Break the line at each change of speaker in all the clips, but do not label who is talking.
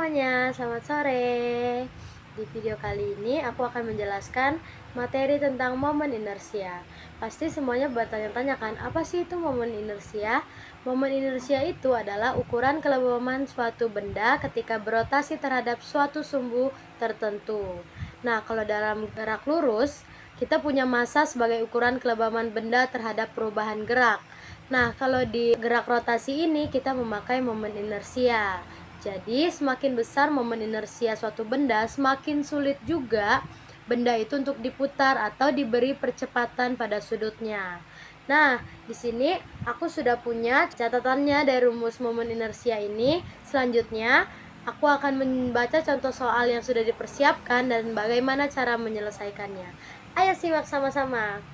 semuanya, selamat sore. Di video kali ini aku akan menjelaskan materi tentang momen inersia. Pasti semuanya bertanya-tanya kan, apa sih itu momen inersia? Momen inersia itu adalah ukuran kelebaman suatu benda ketika berotasi terhadap suatu sumbu tertentu. Nah, kalau dalam gerak lurus, kita punya massa sebagai ukuran kelebaman benda terhadap perubahan gerak. Nah, kalau di gerak rotasi ini kita memakai momen inersia. Jadi, semakin besar momen inersia suatu benda, semakin sulit juga benda itu untuk diputar atau diberi percepatan pada sudutnya. Nah, di sini aku sudah punya catatannya dari rumus momen inersia ini. Selanjutnya, aku akan membaca contoh soal yang sudah dipersiapkan dan bagaimana cara menyelesaikannya. Ayo simak sama-sama.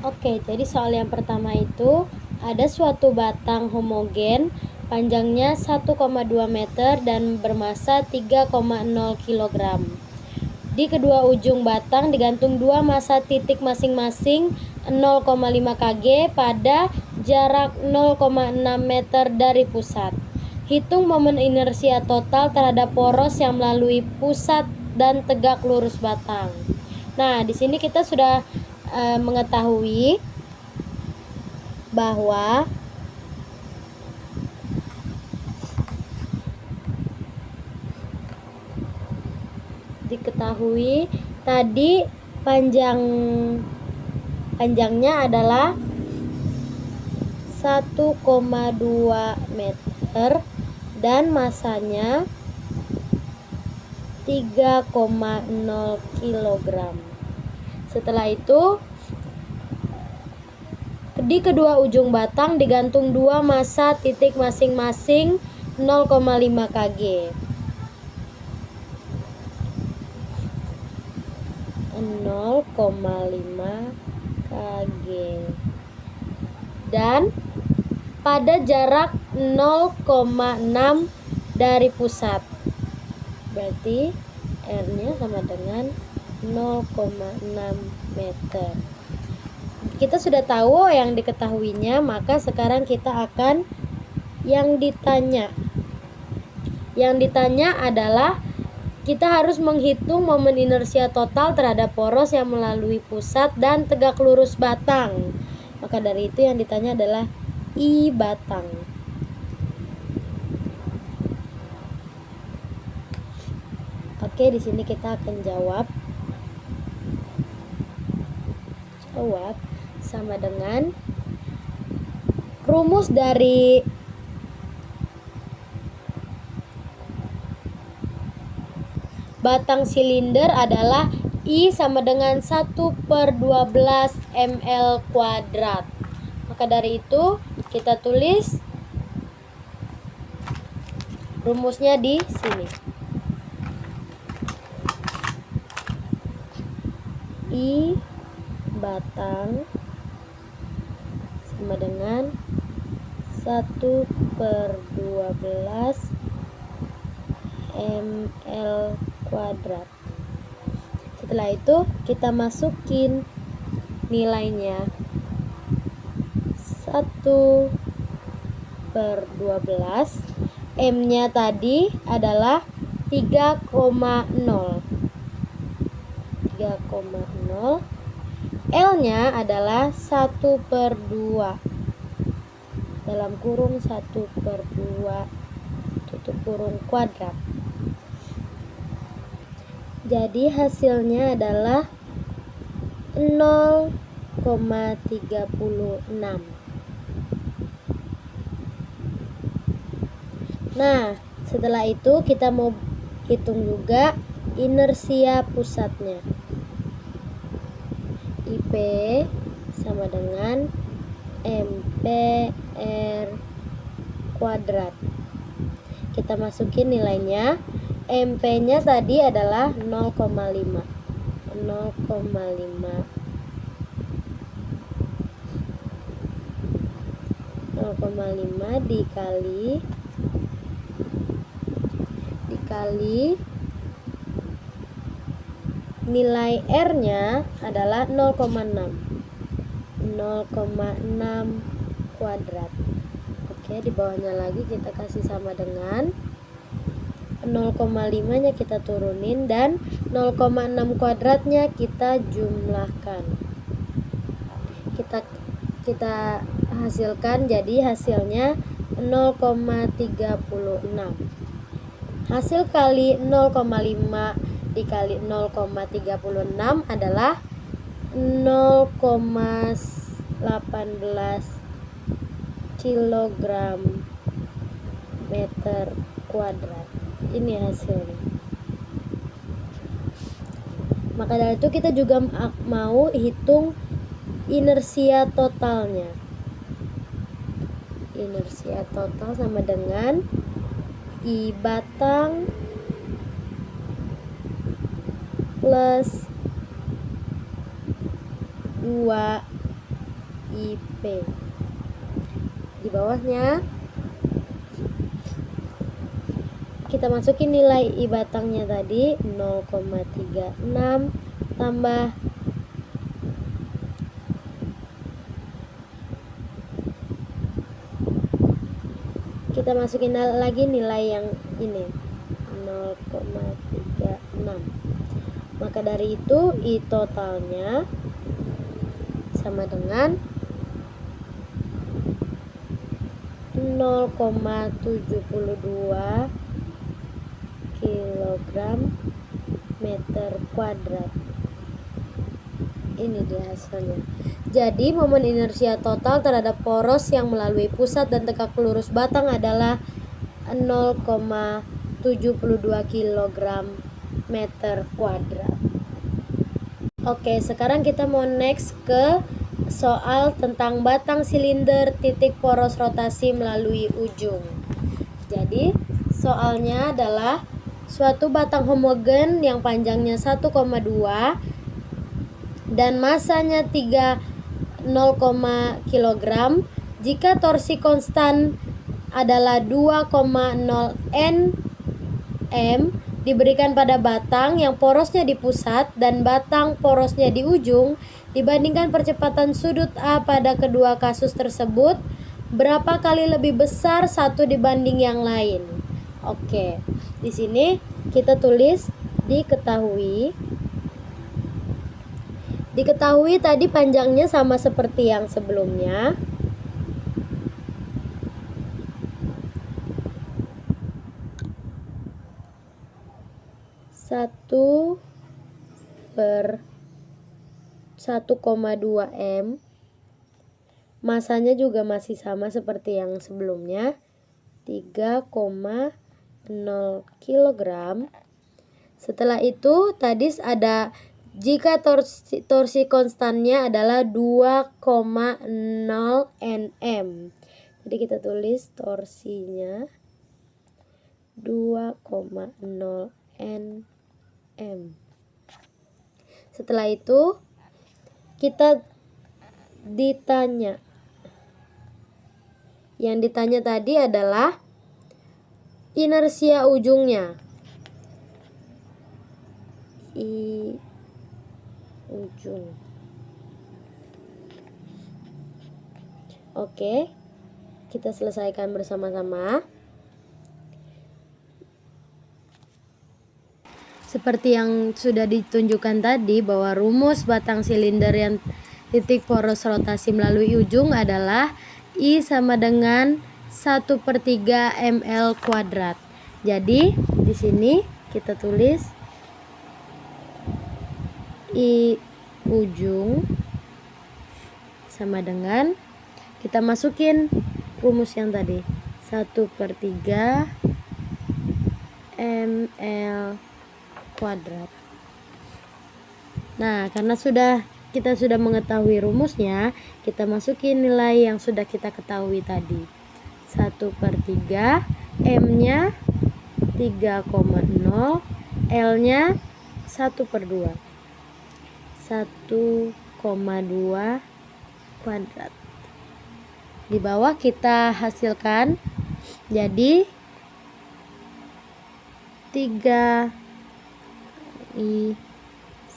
Oke, jadi soal yang pertama itu ada suatu batang homogen panjangnya 1,2 meter dan bermassa 3,0 kg. Di kedua ujung batang digantung dua massa titik masing-masing 0,5 kg pada jarak 0,6 meter dari pusat. Hitung momen inersia total terhadap poros yang melalui pusat dan tegak lurus batang. Nah, di sini kita sudah mengetahui bahwa tadi panjangnya adalah 1,2 meter dan massanya 3,0 kg. Setelah itu di kedua ujung batang digantung dua massa titik masing-masing 0,5 kg. 0,5 kg. Dan pada jarak 0,6 dari pusat. Berarti R-nya sama dengan 0,6 meter. Kita sudah tahu yang diketahuinya, maka sekarang kita akan yang ditanya. Yang ditanya adalah kita harus menghitung momen inersia total terhadap poros yang melalui pusat dan tegak lurus batang. Maka dari itu yang ditanya adalah I batang. Oke, di sini kita akan jawab sama dengan rumus dari batang silinder adalah I sama dengan 1/12 ml kuadrat. Maka dari itu kita tulis rumusnya di sini. I batang sama dengan 1/12 ml kuadrat. Setelah itu kita masukin nilainya 1/12. M-nya tadi adalah 3,0. L-nya adalah 1/2 dalam kurung 1/2 tutup kurung kuadrat. Jadi hasilnya adalah 0,36. Nah, setelah itu kita mau hitung juga inersia pusatnya. IP sama dengan MPR kuadrat. Kita masukin nilainya. MP-nya tadi adalah 0,5. 0,5 dikali nilai R-nya adalah 0,6 kuadrat. Oke, di bawahnya lagi kita kasih sama dengan 0,5 nya kita turunin dan 0,6 kuadratnya kita jumlahkan. Kita hasilkan, jadi hasilnya 0,36. Hasil kali 0,5 dikali 0,36 adalah 0,18 kilogram meter kuadrat. Ini hasilnya. Maka dari itu kita juga mau hitung inersia totalnya. Inersia total sama dengan I batang plus 2 IP. Di bawahnya kita masukin nilai I batangnya tadi 0,36 tambah kita masukin lagi nilai yang ini 0,36. Maka dari itu I totalnya sama dengan 0,72 kilogram meter kuadrat. Ini dia hasilnya. Jadi momen inersia total terhadap poros yang melalui pusat dan tegak lurus batang adalah 0,72 kilogram meter kuadrat. Oke, sekarang kita mau next ke soal tentang batang silinder titik poros rotasi melalui ujung. Jadi soalnya adalah suatu batang homogen yang panjangnya 1,2 dan masanya 0, kg jika torsi konstan adalah 2,0 Nm diberikan pada batang yang porosnya di pusat dan batang porosnya di ujung. Dibandingkan percepatan sudut A pada kedua kasus tersebut, berapa kali lebih besar satu dibanding yang lain? Oke, di sini kita tulis diketahui. Diketahui tadi panjangnya sama seperti yang sebelumnya. Satu per 1,2 M. Masanya juga masih sama seperti yang sebelumnya, 3,0 kg. Setelah itu tadi ada jika torsi konstannya adalah 2,0 Nm. Jadi kita tulis torsinya 2,0 Nm. Setelah itu kita ditanya. Yang ditanya tadi adalah inersia ujungnya. I ujung. Oke, kita selesaikan bersama-sama. Seperti yang sudah ditunjukkan tadi, bahwa rumus batang silinder yang titik poros rotasi melalui ujung adalah I sama dengan 1/3 ml kuadrat. Jadi di sini kita tulis I ujung sama dengan, kita masukin rumus yang tadi 1/3 ml kuadrat. Nah, karena kita sudah mengetahui rumusnya, kita masukin nilai yang sudah kita ketahui tadi. 1/3, M-nya 3,0, L-nya 1/2. 1,2 kuadrat. Di bawah kita hasilkan jadi 3 I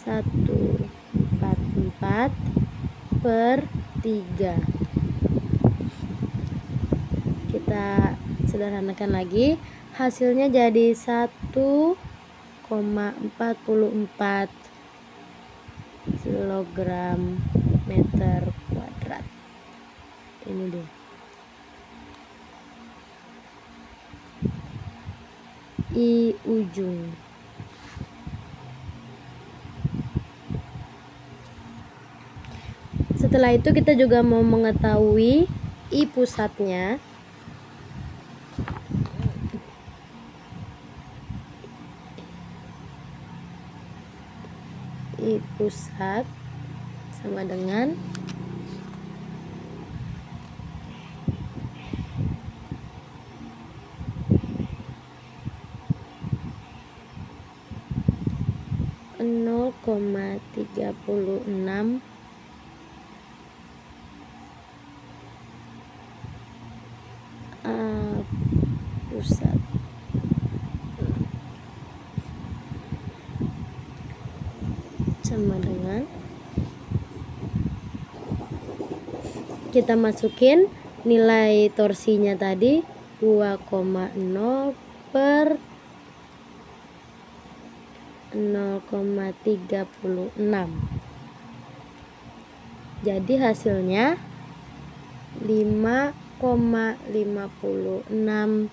1/3. Kita sederhanakan lagi, Hasilnya jadi 1,44 kilogram meter kuadrat. Ini dia. I ujung. Setelah itu kita juga mau mengetahui I pusatnya. I pusat sama dengan nol koma 36 A pusat sama dengan, kita masukin nilai torsinya tadi 2,0 per 0,36. Jadi hasilnya 5,56.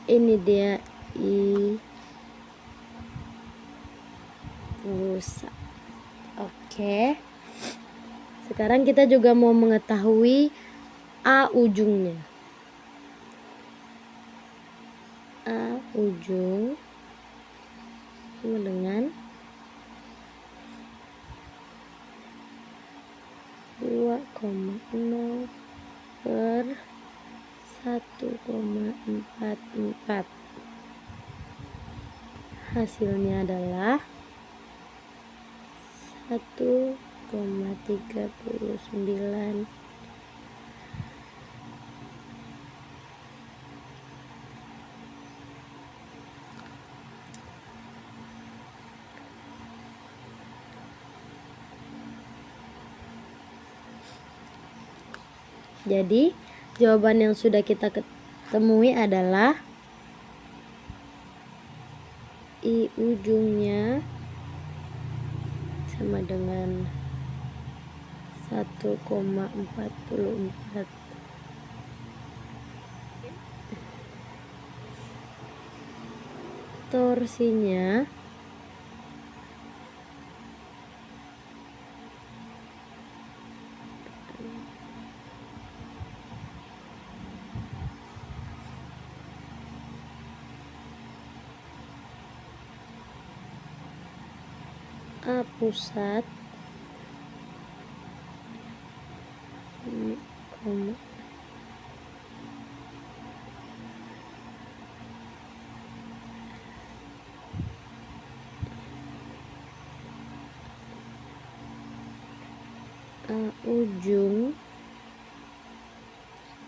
Ini dia I pusat. Oke. Sekarang kita juga mau mengetahui A ujungnya. A ujung sama dengan 2,0 per 1,44. Hasilnya adalah 1,39. Jadi jawaban yang sudah kita ketemui adalah I ujungnya sama dengan 1,44. Torsinya A pusat A ujung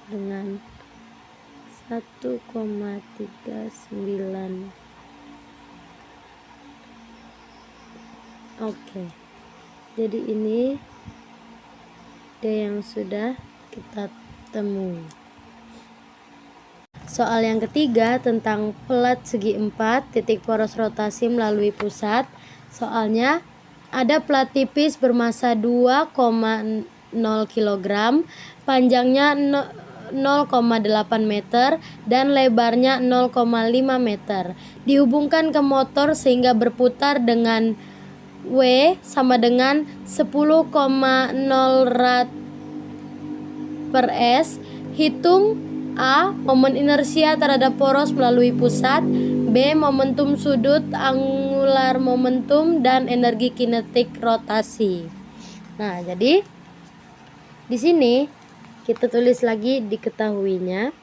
dengan 1,39. Oke. Jadi ini dia yang sudah kita temui. Soal yang ketiga tentang pelat segi 4, titik poros rotasi melalui pusat. Soalnya ada pelat tipis bermasa 2,0 kg, panjangnya 0,8 meter dan lebarnya 0,5 meter. Dihubungkan ke motor sehingga berputar dengan W sama dengan 10,0 rad per S. Hitung A. Momen inersia terhadap poros melalui pusat. B. Momentum sudut angular momentum dan energi kinetik rotasi. Nah, jadi di sini kita tulis lagi diketahuinya.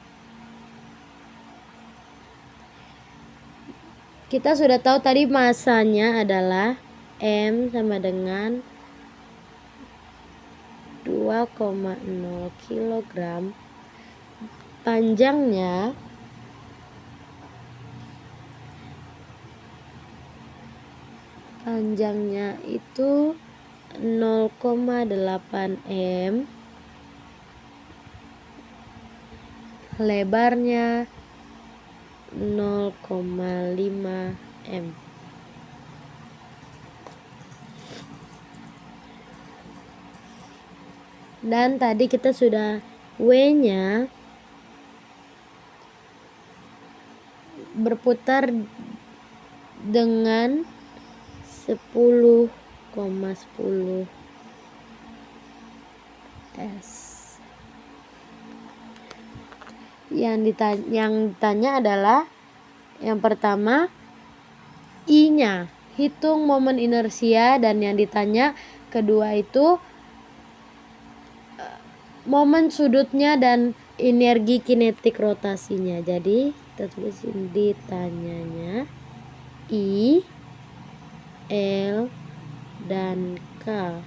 Kita sudah tahu tadi masanya adalah M sama dengan 2,0 kg. Panjangnya itu 0,8 M, lebarnya 0,5 M. Dan tadi kita sudah W-nya berputar dengan 10,10 S. Yang ditanya adalah yang pertama I-nya, hitung momen inersia, dan yang ditanya kedua itu momen sudutnya dan energi kinetik rotasinya. Jadi kita tulisin ditanyanya I, L, dan K.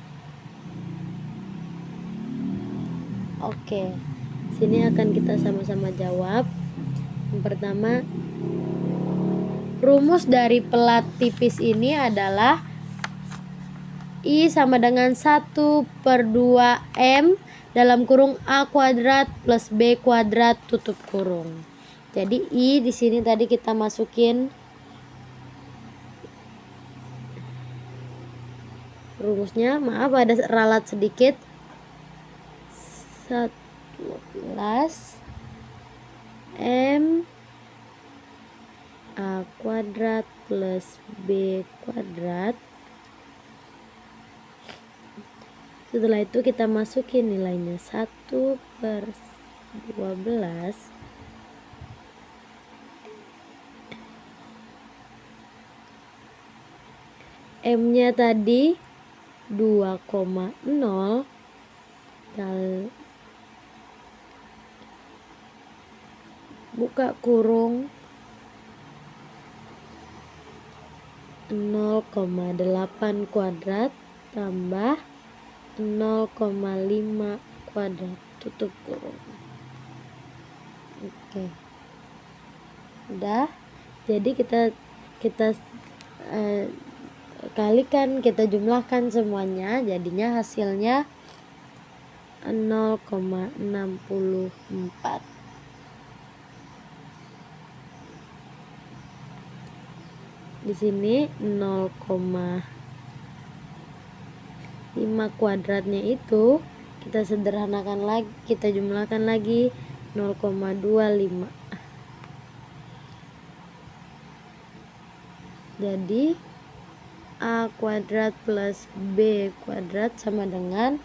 Oke, sini akan kita sama-sama jawab. Yang pertama, rumus dari pelat tipis ini adalah I sama dengan 1/2 M dalam kurung A kuadrat plus B kuadrat tutup kurung. Jadi I di sini tadi kita masukin rumusnya, maaf ada ralat sedikit. 11 M A kuadrat plus B kuadrat. Setelah itu kita masukin nilainya 1/12 M-nya tadi 2,0 kali buka kurung 0,8 kuadrat tambah 0,5 kuadrat tutup kurung. Oke, udah. Jadi kita kalikan, kita jumlahkan semuanya, jadinya hasilnya 0,64. Di sini 0,5 kuadratnya itu kita sederhanakan lagi, kita jumlahkan lagi 0,25. Jadi A kuadrat plus B kuadrat sama dengan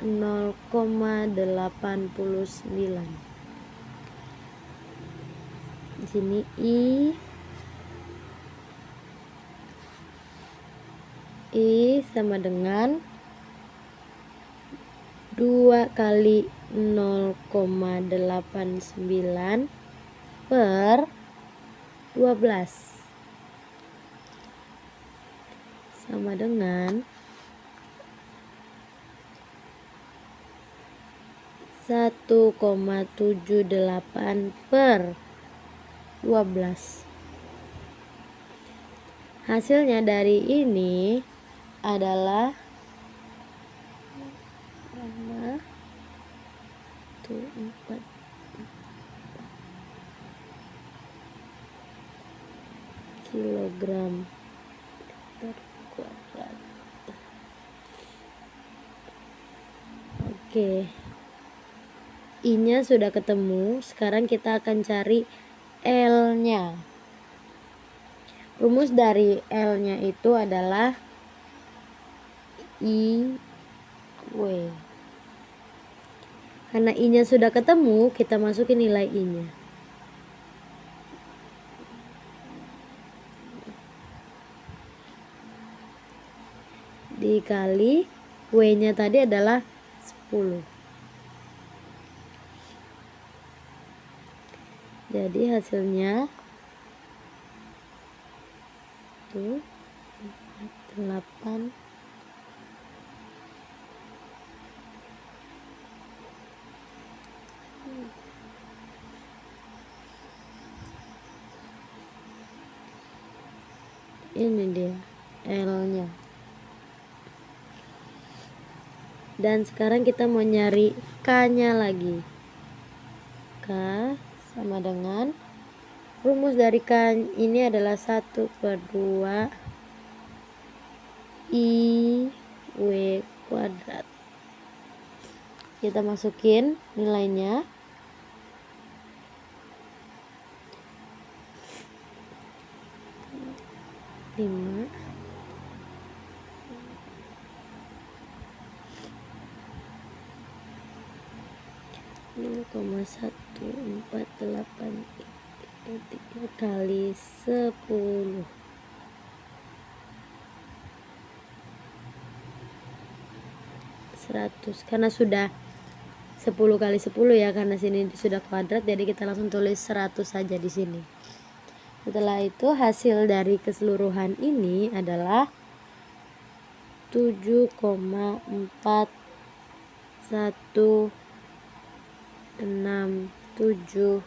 0,89. Di sini I sama dengan 2 kali 0,89 per 12 sama dengan 1,78 per 12. Hasilnya dari ini adalah 4 kilogram per kuadrat. Oke, I-nya sudah ketemu. Sekarang kita akan cari L-nya. Rumus dari L-nya itu adalah IW. Karena I-nya sudah ketemu, kita masukin nilai I-nya. Dikali W-nya tadi adalah 10. Jadi hasilnya itu 8 ini dia L-nya. Dan sekarang kita mau nyari K-nya lagi. K sama dengan, rumus dari K ini adalah 1/2 IW kuadrat. Kita masukin nilainya. 5,1483 kali 10. 100, karena sudah 10 kali 10 ya, karena sini sudah kuadrat, jadi kita langsung tulis 100 saja di sini. Setelah itu hasil dari keseluruhan ini adalah 7,4167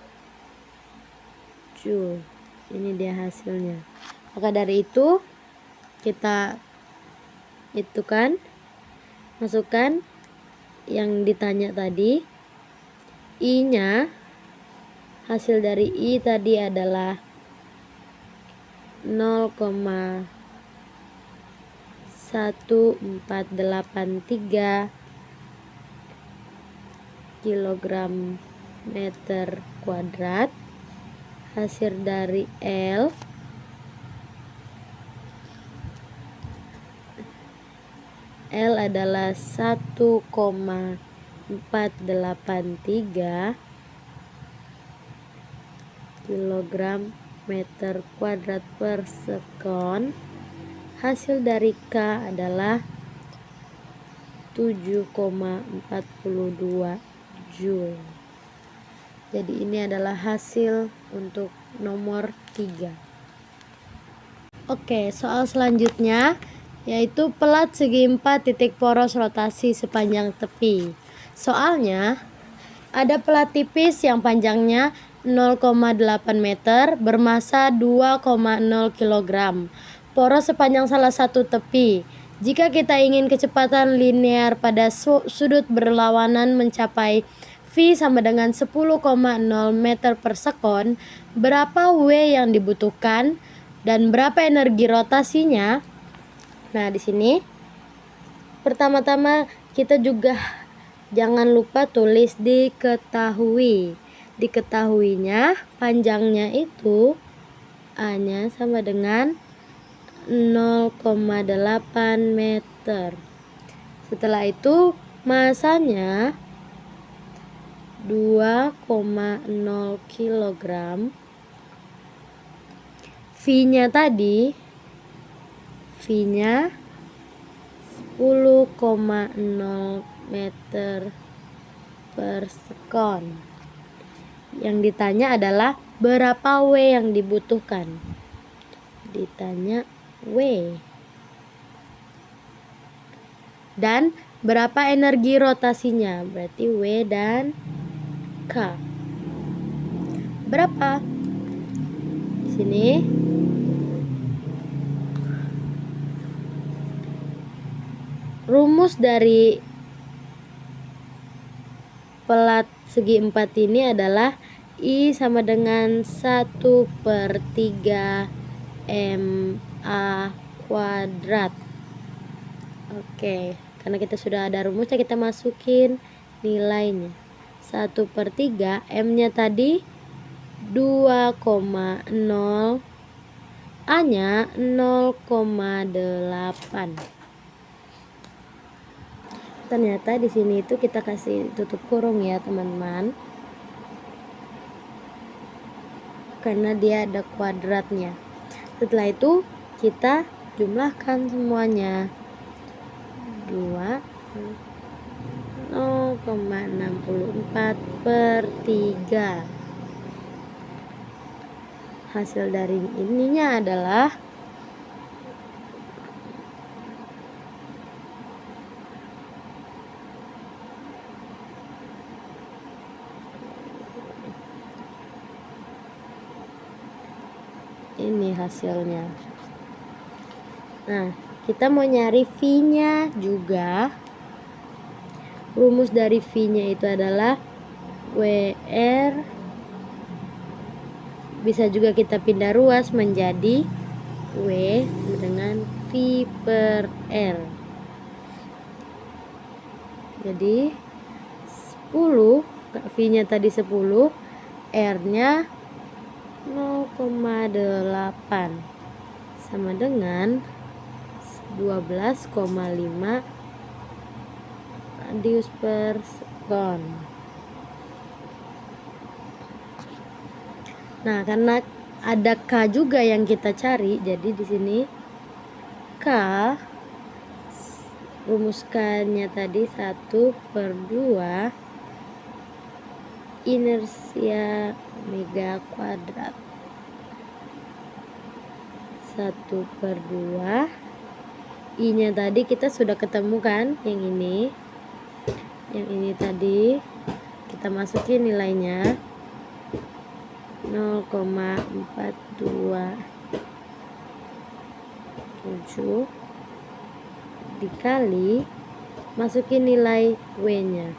Joule. Ini dia hasilnya. Maka dari itu kita masukkan yang ditanya tadi. I-nya, hasil dari I tadi adalah 0,1483 kilogram meter kuadrat. Hasil dari L adalah 1,483 kilogram meter kuadrat per sekon. Hasil dari K adalah 7,42 Joule. Jadi ini adalah hasil untuk nomor 3. Oke, soal selanjutnya yaitu pelat segi 4 titik poros rotasi sepanjang tepi. Soalnya ada pelat tipis yang panjangnya 0,8 meter bermasa 2,0 kg. Poros sepanjang salah satu tepi. Jika kita ingin kecepatan linear pada sudut berlawanan mencapai V sama dengan 10,0 meter per sekon, berapa W yang dibutuhkan dan berapa energi rotasinya? Nah, di sini pertama-tama kita juga jangan lupa tulis diketahui. Diketahuinya panjangnya itu A-nya sama dengan 0,8 meter. Setelah itu masanya 2,0 kg. V-nya tadi, V-nya 10,0 meter per sekon. Yang ditanya adalah berapa W yang dibutuhkan. Ditanya W. Dan berapa energi rotasinya, berarti W dan K. Berapa? Di sini rumus dari pelat segi 4 ini adalah I sama dengan 1/3 MA kuadrat. Oke, karena kita sudah ada rumusnya, kita masukin nilainya. 1/3, M-nya tadi 2,0, A-nya 0,8. Ternyata di sini itu kita kasih tutup kurung ya, teman-teman. Karena dia ada kuadratnya. Setelah itu kita jumlahkan semuanya. 0,64/3. Hasil dari ininya adalah ini hasilnya. Nah, kita mau nyari V-nya juga. rumus dari V-nya itu adalah WR, bisa juga kita pindah ruas menjadi W dengan V per R. Jadi 10, V-nya tadi 10, R-nya 0,8 sama dengan 12,5 radius per sekon. Nah, karena ada K juga yang kita cari, jadi di sini K, rumus K-nya tadi 1/2 inersia omega kuadrat. 1/2 I-nya tadi kita sudah ketemu kan, yang ini tadi kita masukin nilainya 0,427 dikali, masukin nilai W-nya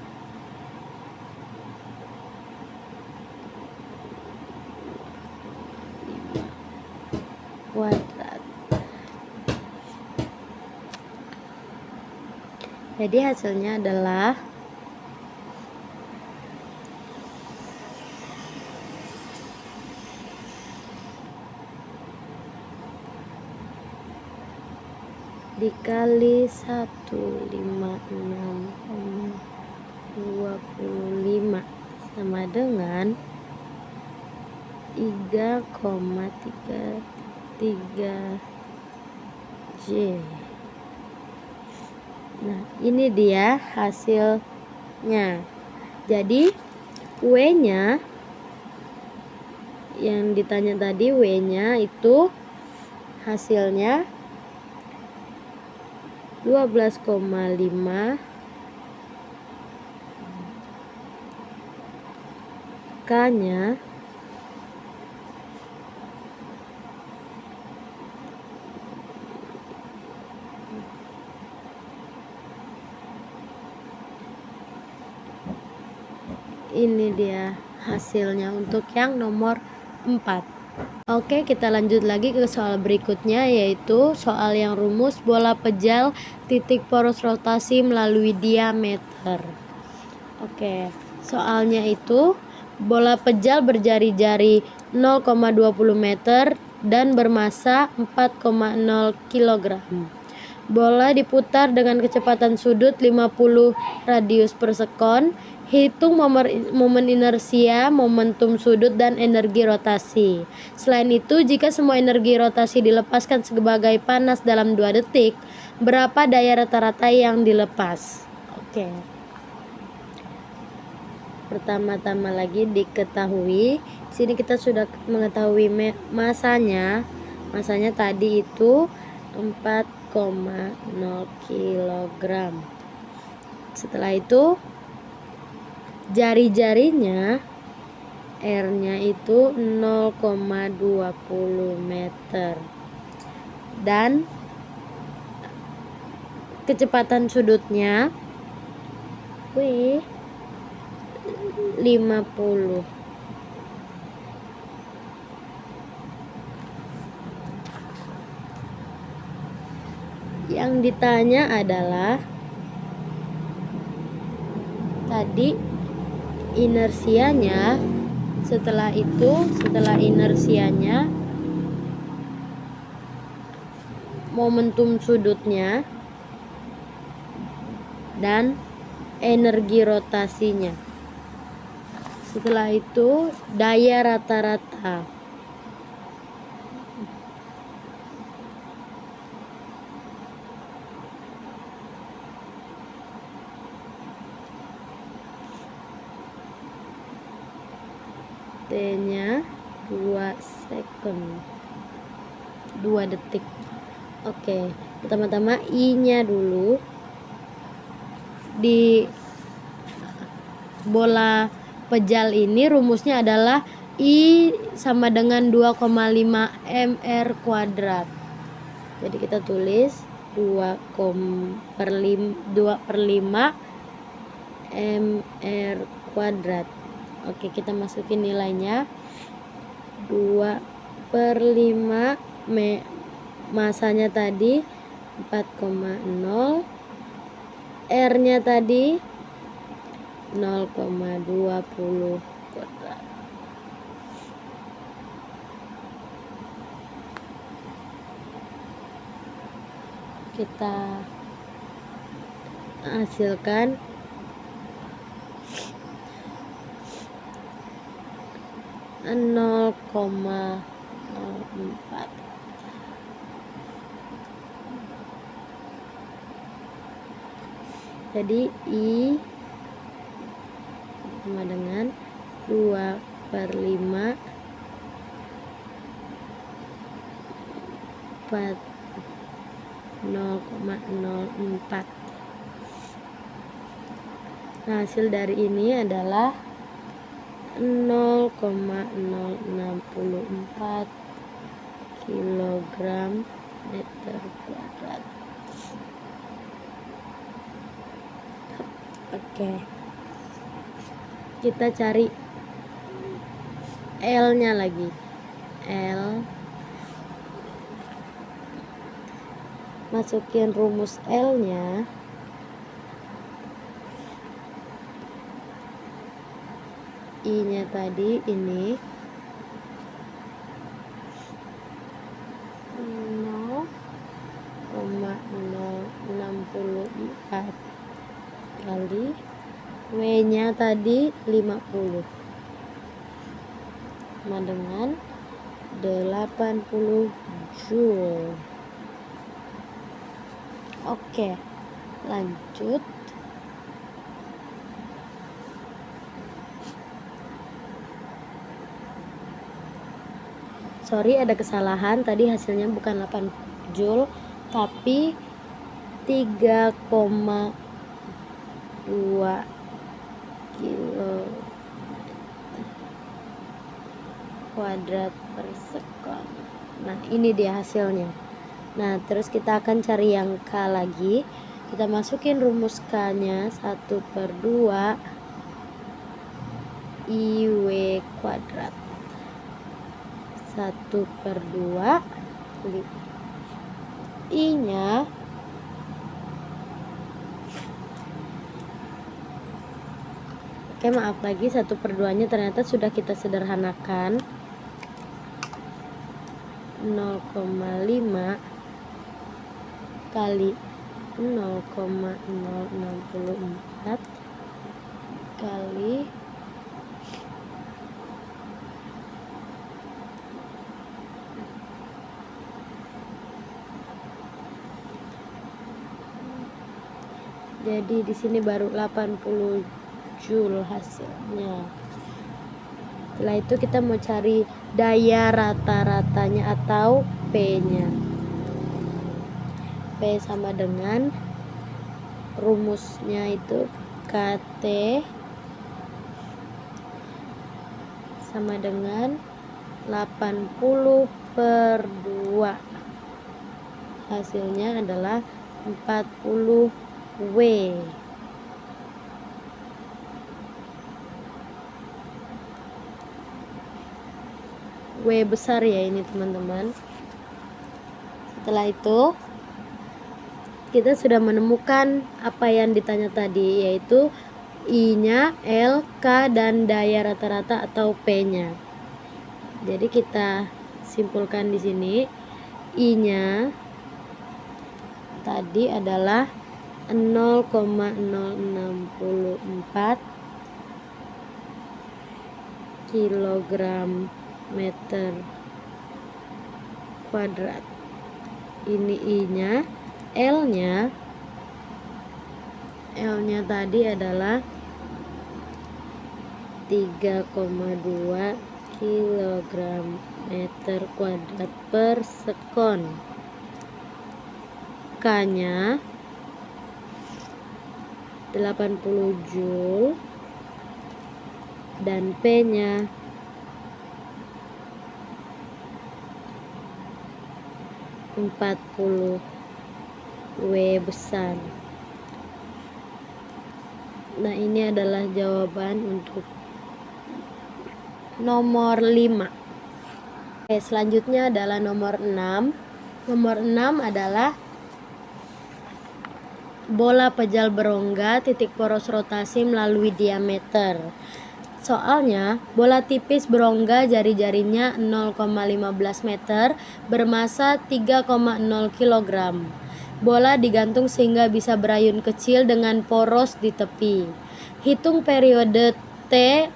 kuadrat. Jadi hasilnya adalah dikali 156,25 sama dengan 3,33 J. Nah, ini dia hasilnya. Jadi W-nya yang ditanya tadi, W-nya itu hasilnya 12,5, K-nya ini dia hasilnya untuk yang nomor 4. Oke, kita lanjut lagi ke soal berikutnya, yaitu soal yang rumus bola pejal titik poros rotasi melalui diameter. Oke, soalnya itu bola pejal berjari-jari 0,20 meter dan bermassa 4,0 kg. Bola diputar dengan kecepatan sudut 50 radius per sekon. Hitung momen inersia, momentum sudut, dan energi rotasi. Selain itu, jika semua energi rotasi dilepaskan sebagai panas dalam 2 detik, berapa daya rata-rata yang dilepas? Oke. Pertama-tama lagi diketahui, sini kita sudah mengetahui masanya. Masanya tadi itu 4,0 kg. Setelah itu jari-jarinya R-nya itu 0,20 meter dan kecepatan sudutnya W 50. Yang ditanya adalah tadi inersianya, setelah inersianya momentum sudutnya dan energi rotasinya. Setelah itu daya rata-rata. T-nya 2 detik. Oke, pertama-tama I-nya dulu. Di bola pejal ini rumusnya adalah I sama dengan 2,5 mr kuadrat. Jadi kita tulis 2/5 mr kuadrat. Oke, kita masukin nilainya 2/5 masanya tadi 4,0, R nya tadi 0,20 kuadrat. Kita hasilkan 0,04. Jadi I sama dengan 2/5 0,04. Nah, hasil dari ini adalah 0,064 kilogram meter kuadrat. Oke, kita cari L nya lagi. L, masukin rumus L nya. I nya tadi ini 0,064 kali W nya tadi 50 sama dengan 80 Joule. Oke, lanjut. Sorry, ada kesalahan, tadi hasilnya bukan 8 Joule tapi 3,2 kilo kuadrat per sekon. Nah, ini dia hasilnya. Nah, terus kita akan cari yang K lagi. Kita masukin rumus K nya 1/2 IW kuadrat. 1/2 I nya Oke, maaf lagi, 1/2 nya ternyata sudah kita sederhanakan. 0,5 kali 0,064 kali jadi di sini baru 80 Joule hasilnya. Setelah itu kita mau cari daya rata-ratanya atau P nya. P sama dengan rumusnya itu KT sama dengan 80/2. Hasilnya adalah 40 W. W besar ya ini, teman-teman. Setelah itu kita sudah menemukan apa yang ditanya tadi, yaitu I nya, L, K, dan daya rata-rata atau P nya. Jadi kita simpulkan di sini. I nya tadi adalah 0,064 kilogram meter kuadrat. Ini I nya. L nya tadi adalah 3,2 kilogram meter kuadrat per sekon. K nya 80 Joule dan P nya 40 W besar. Nah, ini adalah jawaban untuk nomor 5. Oke, selanjutnya adalah nomor 6. Nomor 6 adalah bola pejal berongga, titik poros rotasi melalui diameter. Soalnya, bola tipis berongga jari-jarinya 0,15 meter bermasa 3,0 kg. Bola digantung sehingga bisa berayun kecil dengan poros di tepi. Hitung periode T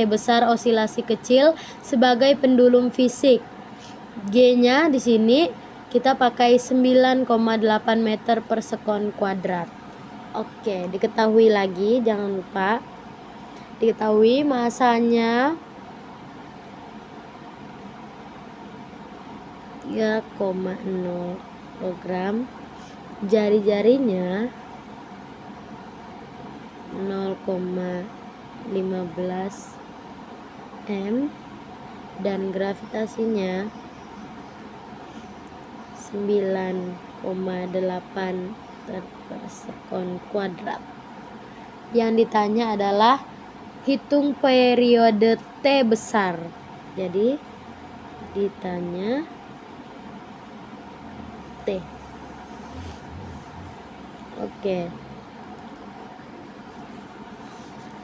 besar osilasi kecil sebagai pendulum fisik. G-nya di sini kita pakai 9,8 meter per sekon kuadrat. Oke, diketahui lagi, jangan lupa diketahui masanya 3,0 kg, jari-jarinya 0,15 m, dan gravitasinya 9,8 per sekon kuadrat. Yang ditanya adalah hitung periode T besar. Jadi ditanya T. Oke.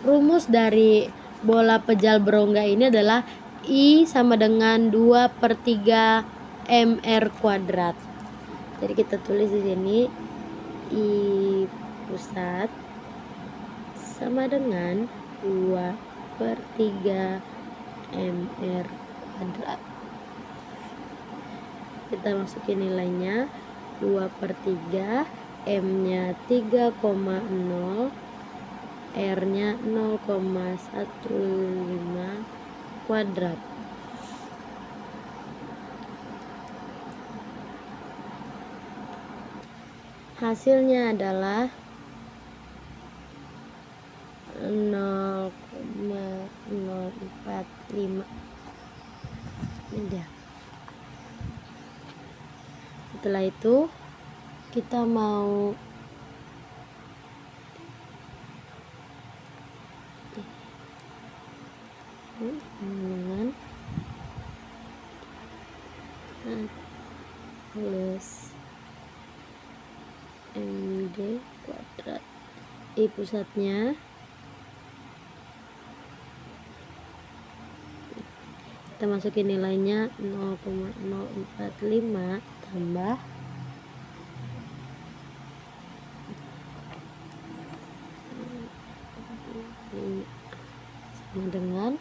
Rumus dari bola pejal berongga ini adalah I sama dengan 2/3 mr kuadrat. Jadi kita tulis di sini I pusat sama dengan 2/3 mr kuadrat. Kita masukin nilainya 2/3, M-nya 3,0, R-nya 0,15 kuadrat. Hasilnya adalah 0,045. Ini dia. Setelah itu kita mau dengan plus MD kuadrat. I pusatnya kita masukin nilainya 0,045 tambah sama dengan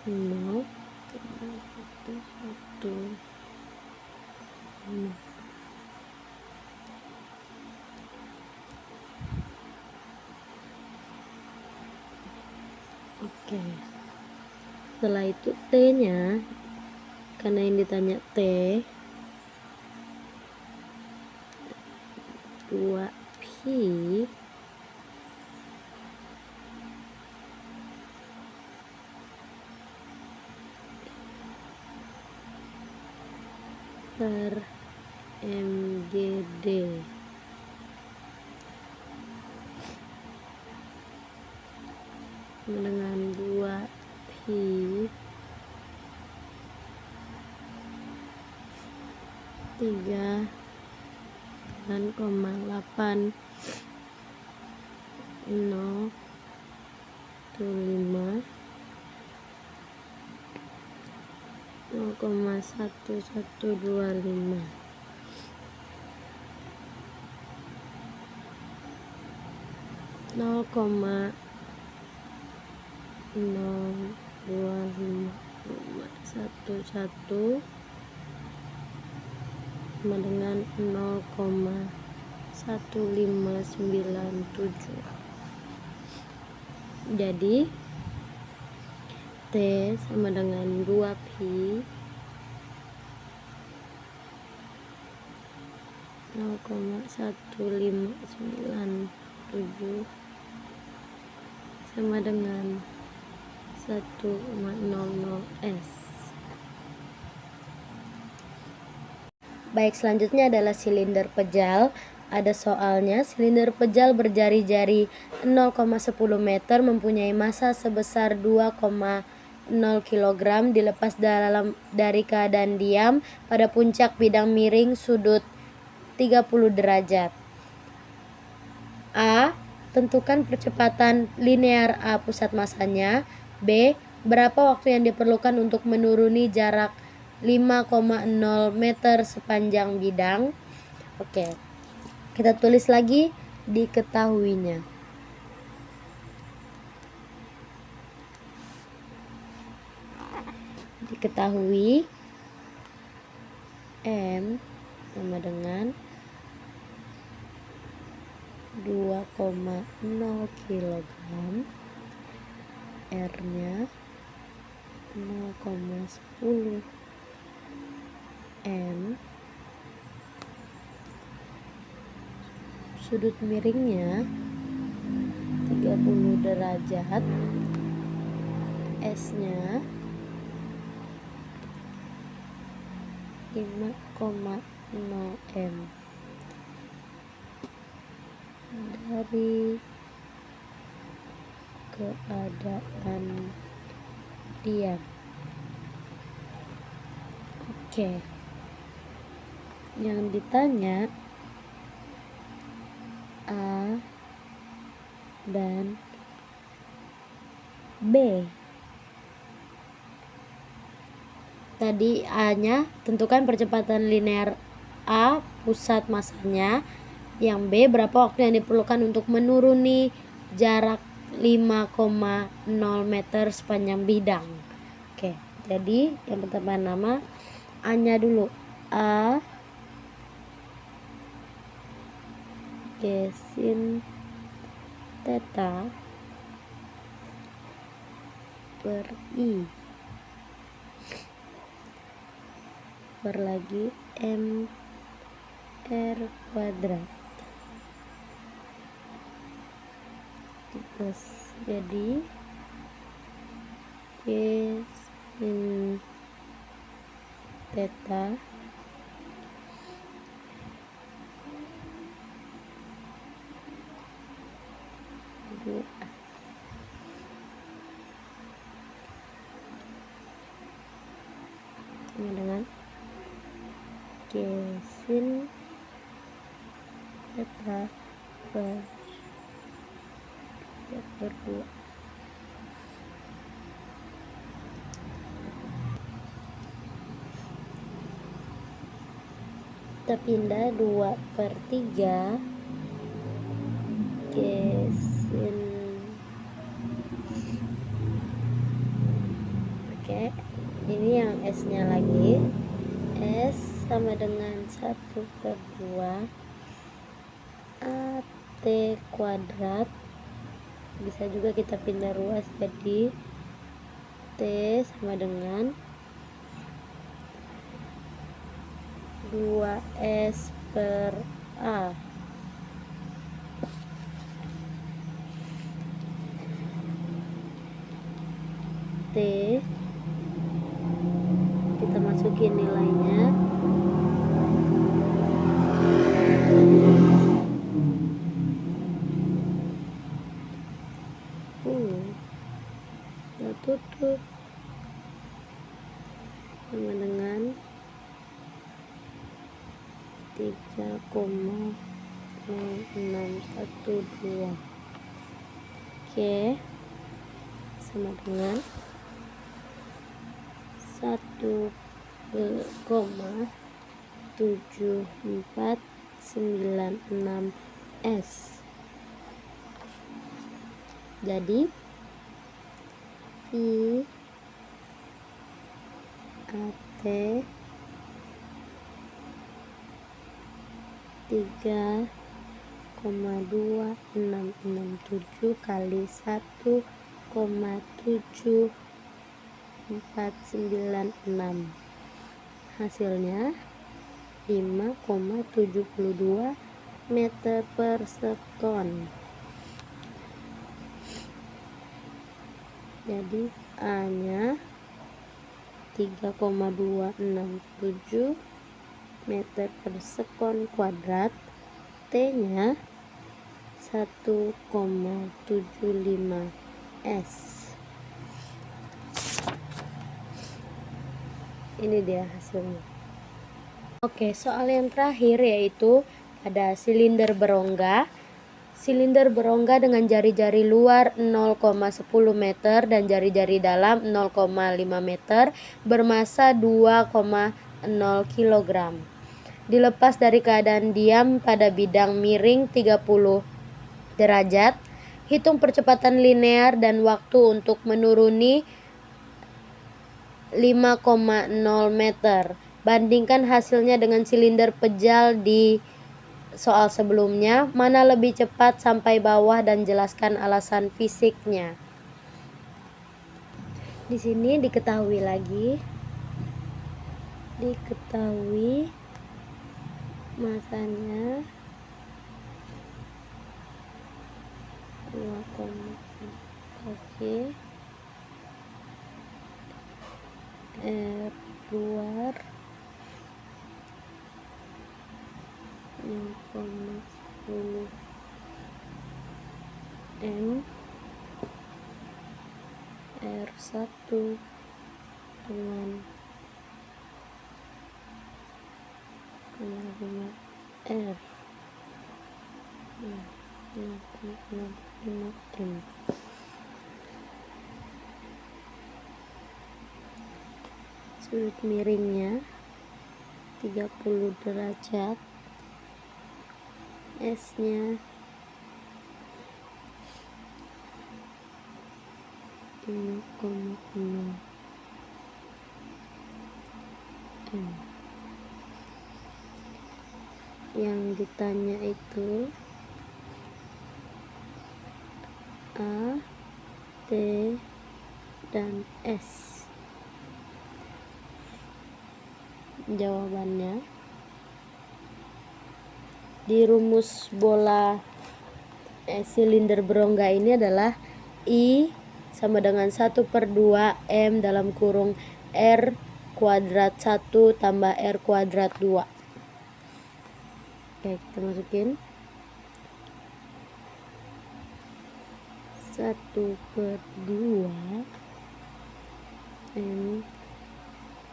0,115. Oke. Setelah itu T-nya, karena yang ditanya T, 2pi per MGD dengan 2pi 3,8 0,15 0,1125 0,02511 sama dengan 0,1597. Jadi T sama dengan 2pi 0,1597 sama dengan 1,00 S. Baik, selanjutnya adalah silinder pejal. Ada soalnya, silinder pejal berjari-jari 0,10 meter mempunyai massa sebesar 2,0 kg dilepas dari keadaan diam pada puncak bidang miring sudut 30 derajat. A. Tentukan percepatan linear A pusat massanya. B. Berapa waktu yang diperlukan untuk menuruni jarak 5,0 meter sepanjang bidang. Oke, kita tulis lagi diketahuinya. Diketahui M sama dengan 2,0 kg, R-nya 0,10 M, sudut miringnya 30 derajat, S-nya 5,0 M. Dari keadaan diam. Oke. Yang ditanya A dan B. Tadi A-nya tentukan percepatan linear A pusat massanya. Yang B, berapa waktu yang diperlukan untuk menuruni jarak 5,0 meter sepanjang bidang. Oke, jadi yang pertama nama A-nya dulu. A sin theta per I per lagi M R kuadrat. Terus jadi sin theta dengan sin theta per 2. Kita pindah 2/3 sin. Oke, ini yang S-nya lagi. S sama dengan 1/2 AT kuadrat. Bisa juga kita pindah ruas jadi T sama dengan 2S per A. T kita masukin nilainya udah tutup sama dengan 3,0612. Oke, sama dengan 1,7496 S. Jadi I AT 3,2667 kali 1,7496. Hasilnya 5,72 meter per sekon. Jadi A-nya 3,267 meter per sekon kuadrat. T-nya 1,75 S. Ini dia hasilnya. Oke, soal yang terakhir yaitu ada silinder berongga. Silinder berongga dengan jari-jari luar 0,10 meter dan jari-jari dalam 0,5 meter bermassa 2,0 kg. Dilepas dari keadaan diam pada bidang miring 30 derajat. Hitung percepatan linear dan waktu untuk menuruni 5,0 meter. Bandingkan hasilnya dengan silinder pejal di soal sebelumnya. Mana lebih cepat sampai bawah dan jelaskan alasan fisiknya. Di sini diketahui lagi. Diketahui masanya 2, oke. R luar 0,10 M, R1 dengan 0,5 R 0,5 M. Sudut miringnya 30 derajat. S-nya 5,0 M. Yang ditanya itu A, T, dan S. Jawabannya di rumus bola silinder berongga ini adalah I sama dengan 1/2 M dalam kurung R kuadrat 1 tambah R kuadrat 2. Oke, kita masukin 1/2 M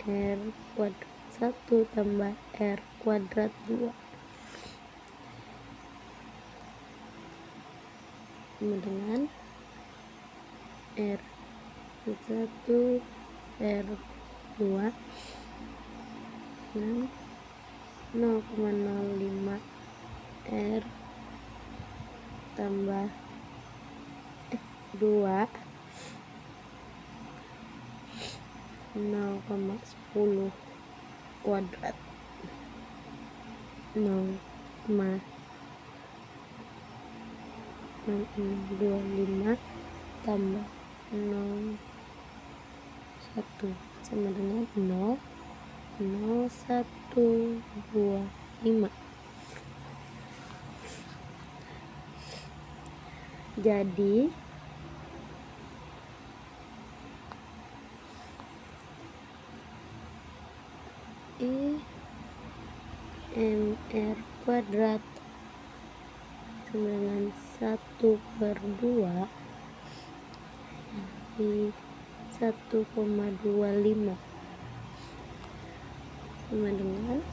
R kuadrat 1 tambah R kuadrat 2 sama dengan R1 R2 dan 0,05 R tambah 2 0,10 kuadrat 0,25 tambah 0,1 sama dengan 0,0125. Jadi IMR kuadrat sama dengan 1/2 di 1,25 sama dengan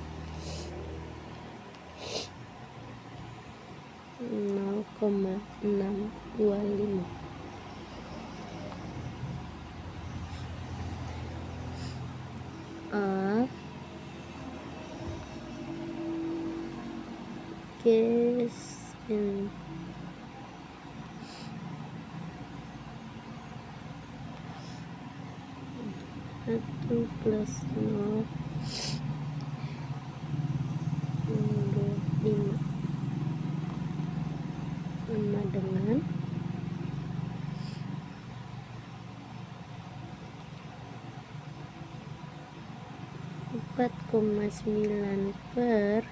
0,625. A case in 1 plus 0 5 sama dengan 4,9 per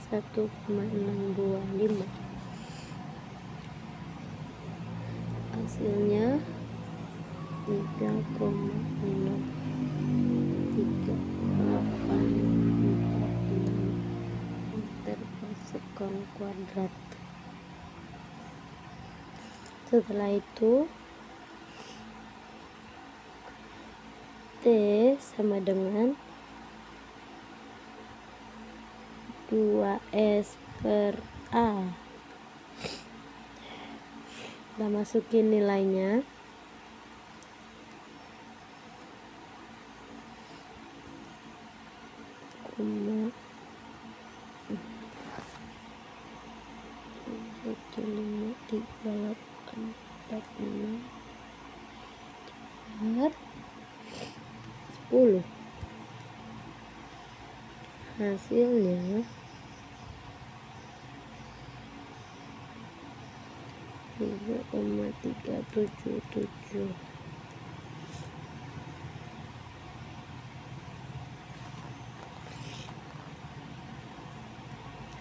1,625. Hasilnya 3,03846 meter persegi. kon kuadrat. Setelah itu T sama dengan 2S per A. Kita masukin nilainya. Satu lima tiga delapan empat enam per 10. Hasilnya 3,377.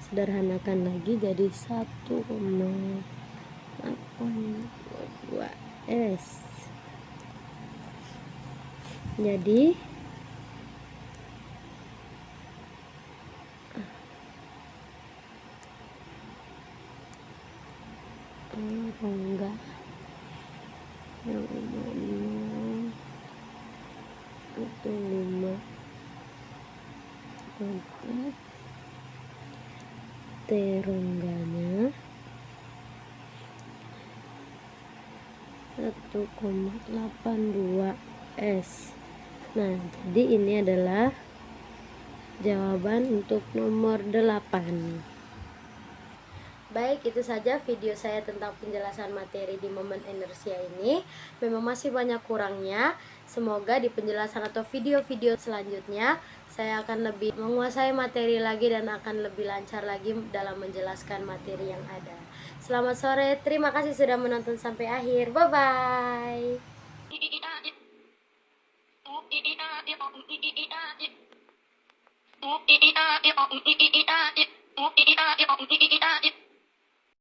Sederhanakan lagi jadi 1,822 S. Jadi rongga yang umumnya itu 5 T rongganya 1,82 S. Nah, jadi ini adalah jawaban untuk nomor 8. Baik, itu saja video saya tentang penjelasan materi di momen inersia ini. Memang masih banyak kurangnya. Semoga di penjelasan atau video-video selanjutnya saya akan lebih menguasai materi lagi dan akan lebih lancar lagi dalam menjelaskan materi yang ada. Selamat sore, terima kasih sudah menonton sampai akhir. Bye-bye.